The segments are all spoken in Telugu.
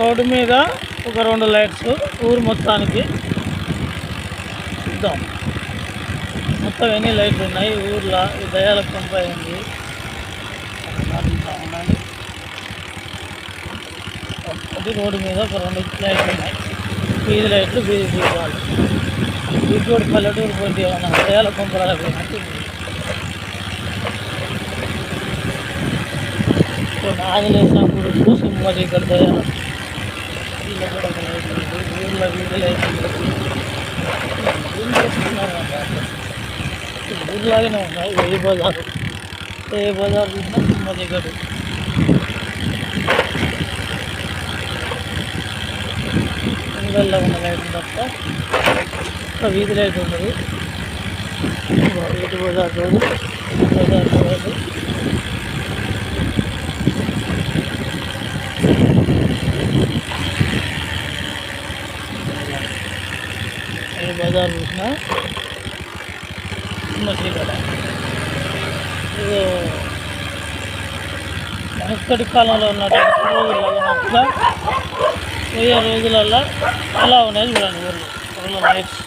రోడ్డు మీద ఒక 2 లైట్స్ ఊరు మొత్తానికి ఇద్దాం. మొత్తం ఎన్ని లైట్లు ఉన్నాయి ఊర్లో? ఈ దయాల పంప అయింది. ఒకటి రోడ్డు మీద ఒక 2 లైట్లు ఉన్నాయి. వీధి లైట్లు, వీధి దీపాలు. దీపూడు పల్లెటూరు పోతే ఏమన్నా దయాల పంపల పోయినట్టు ఆదిలేసినప్పుడు సింహ ఇక్కడ దయాల వీళ్ళ కూడా ఒక లైట్ ఉంది. ఊర్లో వీధి లైట్లు ఏం చేస్తున్నారు ఊర్లాగానే ఉన్నాయి. ఏ బజారు చూసినా సింహ దిగడు. ఊళ్ళల్లో ఉన్న లైట్ తప్ప ఒక వీధి లైట్ ఉండదు. ఇటు బజార్ రోడ్డు, బజార్ రోడ్డు ఏ బజార్ చూసినా సింహశ్రీ కదా. ఇది వెనకటి కాలంలో ఉన్నటువంటి రోజుల్లో పోయే రోజులల్లో ఎలా ఉన్నాయి చూడండి ఊళ్ళో లైట్స్.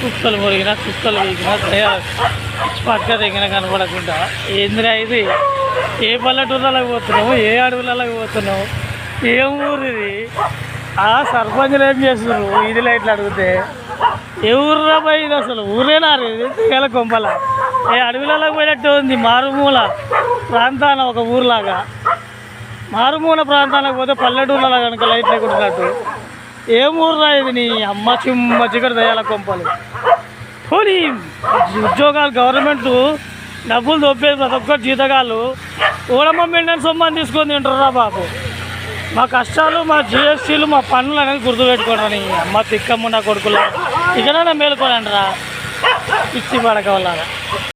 కుక్కలు మురిగినా, కుక్కలు వీగినా, పక్క దగ్గర కనపడకుండా ఏందిరా ఇది? ఏ పల్లెటూర్లలోకి పోతున్నావు? ఏ అడవులలోకి పోతున్నావు? ఏం ఊరు ఇది? సర్పంచులు ఏం చేస్తున్నారు? ఇది లైట్లు అడిగితే ఏ ఊర్రా పోయింది? అసలు ఊరేనా ఇది? తెగల కొంపల ఏ అడవిలలోకి పోయినట్టు ఉంది. మారుమూల ప్రాంతాన ఒక ఊరులాగా, మారుమూల ప్రాంతాలకు పోతే పల్లెటూర్లలో కనుక లైట్ లేకుంటున్నట్టు ఏం ఊర్రా ఇది? నీ అమ్మ చిమ్మ చిక్కడి దయాల కొంపలు. పోనీ ఉద్యోగాలు గవర్నమెంట్ డబ్బులు దొబ్బేది ప్రతి ఒక్కటి జీతగాళ్ళు ఊడమ్మ మెయింటెనెన్స్ సొమ్మని తీసుకొని తింటారా బాబు? మా కష్టాలు, మా జిఎస్టీలు, మా పన్నులు అనేది గుర్తుపెట్టుకోండి. అమ్మ తిక్కమ్మ నా కొడుకులా ఇకనైనా మేలుకోనండి రా, పిచ్చి పడక వల్ల.